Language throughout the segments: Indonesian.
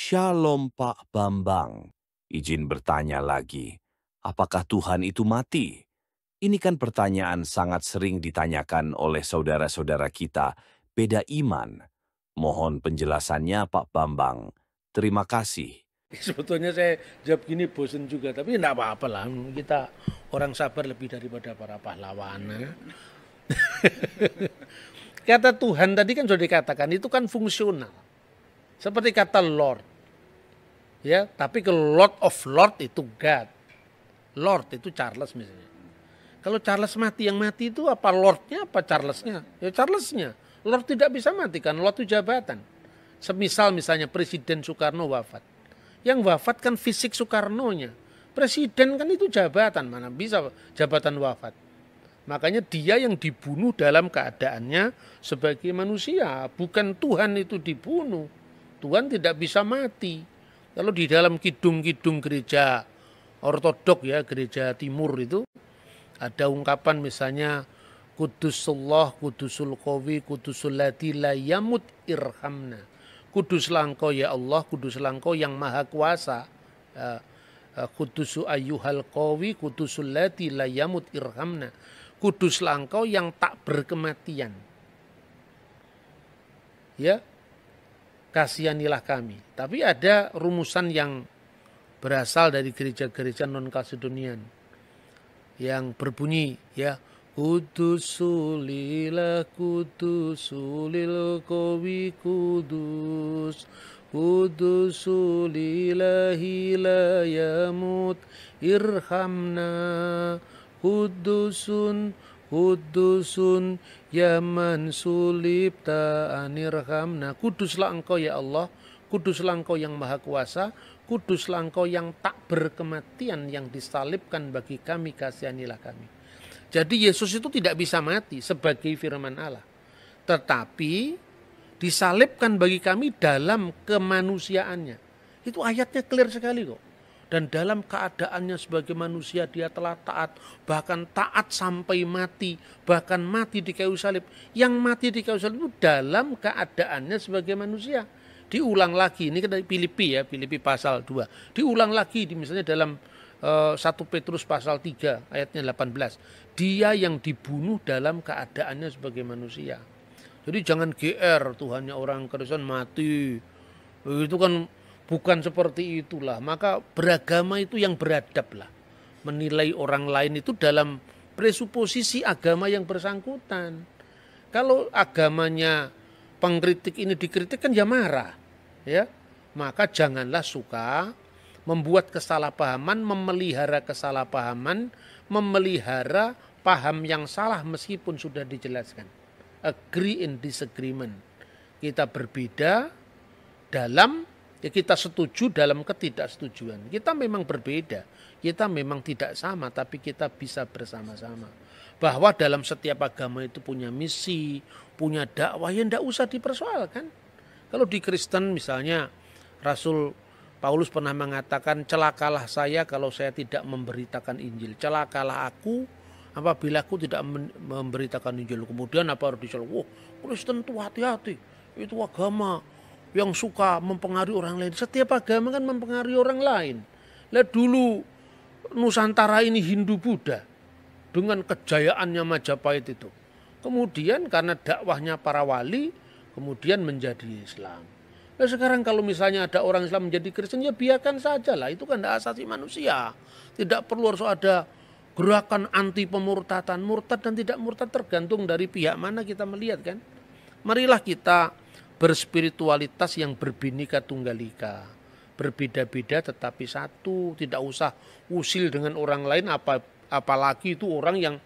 Shalom Pak Bambang. Izin bertanya lagi, apakah Tuhan itu mati? Ini kan pertanyaan sangat sering ditanyakan oleh saudara-saudara kita, beda iman. Mohon penjelasannya Pak Bambang. Terima kasih. Sebetulnya saya jawab gini bosen juga, tapi enggak apa-apa lah. Kita orang sabar lebih daripada para pahlawan. Kata Tuhan tadi kan sudah dikatakan, itu kan fungsional. Seperti kata Lord. Ya, tapi kalau Lord of Lord itu God. Lord itu Charles misalnya. Kalau Charles mati, yang mati itu apa Lordnya apa Charlesnya? Ya Charlesnya. Lord tidak bisa mati kan, Lord itu jabatan. Semisal misalnya Presiden Soekarno wafat. Yang wafat kan fisik Soekarnonya. Presiden kan itu jabatan, mana bisa jabatan wafat. Makanya dia yang dibunuh dalam keadaannya sebagai manusia. Bukan Tuhan itu dibunuh. Tuhan tidak bisa mati. Kalau di dalam kidung-kidung gereja ortodok ya, gereja timur itu, ada ungkapan misalnya Kudusullah, Kudusul Qawi, Kudusul Lati la yamut irhamna. Kuduslah engkau ya Allah, kuduslah engkau yang maha kuasa. Kudusu ayyuhal qawi, kudusul lati la yamut irhamna. Kuduslah engkau yang tak berkematian. Ya, kasihanilah kami. Tapi ada rumusan yang berasal dari gereja-gereja non-Kaledonian yang berbunyi ya, Kudusulillah kudusulil qawi kudus Kudusulillahi la yamut irhamna Kudusun yaman sulibta anirhamna. Kuduslah engkau ya Allah, kuduslah engkau yang maha kuasa, kuduslah engkau yang tak berkematian yang disalibkan bagi kami, kasihanilah kami. Jadi Yesus itu tidak bisa mati sebagai firman Allah. Tetapi disalibkan bagi kami dalam kemanusiaannya. Itu ayatnya clear sekali kok. Dan dalam keadaannya sebagai manusia dia telah taat. Bahkan taat sampai mati. Bahkan mati di kayu salib. Yang mati di kayu salib itu dalam keadaannya sebagai manusia. Diulang lagi, ini kan dari Filipi ya, Filipi pasal 2. Diulang lagi misalnya dalam 1 Petrus pasal 3 ayatnya 18. Dia yang dibunuh dalam keadaannya sebagai manusia. Jadi jangan GR, Tuhannya orang Kristen mati. Itu kan bukan seperti itulah. Maka beragama itu yang beradab lah. Menilai orang lain itu dalam presuposisi agama yang bersangkutan. Kalau agamanya pengkritik ini dikritik kan ya marah. Ya, maka janganlah suka membuat kesalahpahaman, memelihara kesalahpahaman, memelihara paham yang salah meskipun sudah dijelaskan. Agree in disagreement. Kita berbeda dalam, ya kita setuju dalam ketidaksetujuan. Kita memang berbeda, kita memang tidak sama, tapi kita bisa bersama-sama. Bahwa dalam setiap agama itu punya misi, punya dakwah, yang tidak usah dipersoalkan. Kalau di Kristen misalnya, Rasul Paulus pernah mengatakan, celakalah saya kalau saya tidak memberitakan Injil. Celakalah aku apabila aku tidak memberitakan Injil. Kemudian apa harus diselamatkan? Wah, Kristen itu hati-hati. Itu agama yang suka mempengaruhi orang lain. Setiap agama kan mempengaruhi orang lain. Lihat dulu Nusantara ini Hindu-Buddha dengan kejayaannya Majapahit itu. Kemudian karena dakwahnya para wali, kemudian menjadi Islam. Nah sekarang kalau misalnya ada orang Islam menjadi Kristen, ya biarkan saja lah. Itu kan hak asasi manusia. Tidak perlu harus ada gerakan anti pemurtadan. Murtad dan tidak murtad tergantung dari pihak mana kita melihat kan. Marilah kita berspiritualitas yang berbhinneka tunggal ika. Berbeda-beda tetapi satu. Tidak usah usil dengan orang lain, apalagi itu orang yang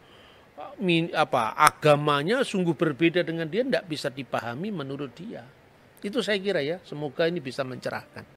agamanya sungguh berbeda dengan dia, tidak bisa dipahami menurut dia. Itu saya kira ya, semoga ini bisa mencerahkan.